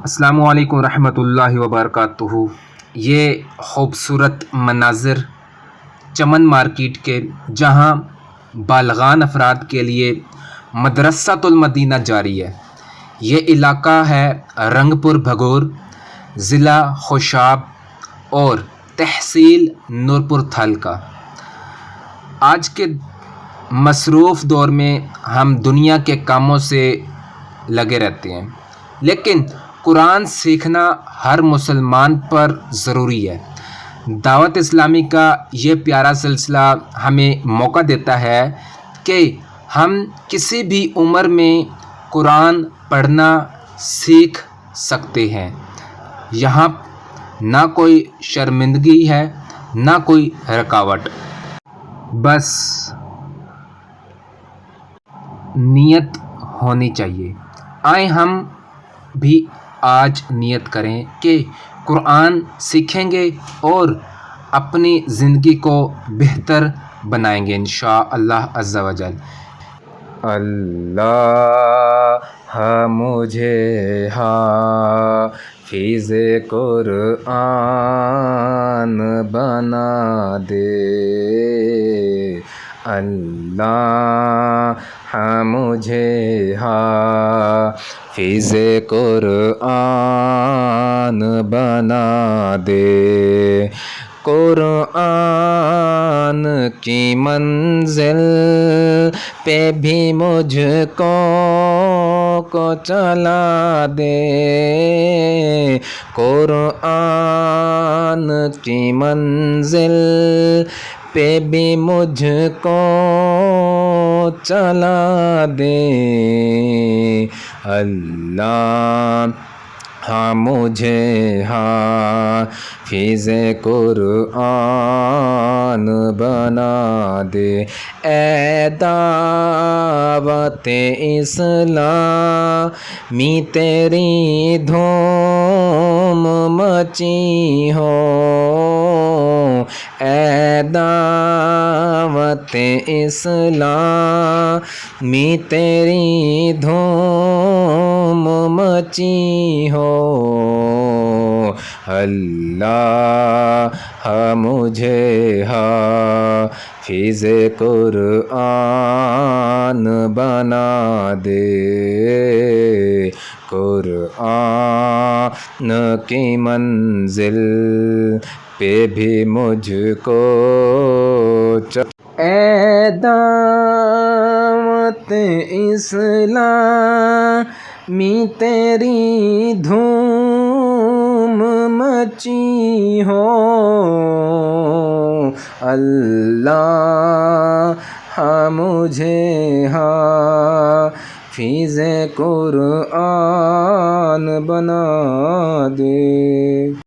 السلام علیکم ورحمۃ اللہ وبرکاتہ۔ یہ خوبصورت مناظر چمن مارکیٹ کے، جہاں بالغان افراد کے لیے مدرسۃ المدینہ جاری ہے۔ یہ علاقہ ہے رنگ پور بھگور، ضلع خوشاب اور تحصیل نورپور تھل کا۔ آج کے مصروف دور میں ہم دنیا کے کاموں سے لگے رہتے ہیں، لیکن قرآن سیکھنا ہر مسلمان پر ضروری ہے۔ دعوت اسلامی کا یہ پیارا سلسلہ ہمیں موقع دیتا ہے کہ ہم کسی بھی عمر میں قرآن پڑھنا سیکھ سکتے ہیں۔ یہاں نہ کوئی شرمندگی ہے، نہ کوئی رکاوٹ، بس نیت ہونی چاہیے۔ آئیں ہم بھی آج نیت کریں کہ قرآن سیکھیں گے اور اپنی زندگی کو بہتر بنائیں گے انشاءاللہ عز و جل۔ اللہ مجھے حافظ قرآن بنا دے، اللہ مجھے حافظ قرآن بنا دے۔ قرآن کی منزل پہ بھی مجھ کو چلا دے، قرآن کی منزل پہ بھی مجھ کو چلا دے۔ اللہ مجھے حافظ قرآن بنا دے۔ اے دعوت اسلامی تیری دھوم مچی ہو، اے دعوت اسلامی تیری دھوم مچی ہو، اللہ مجھے حافظ قرآن بنا دے، قرآن کی منزل پہ بھی مجھ کو اے دعوت اسلامی تیری دھوم مچی ہو، اللہ مجھے حافظ قرآن بنا دے۔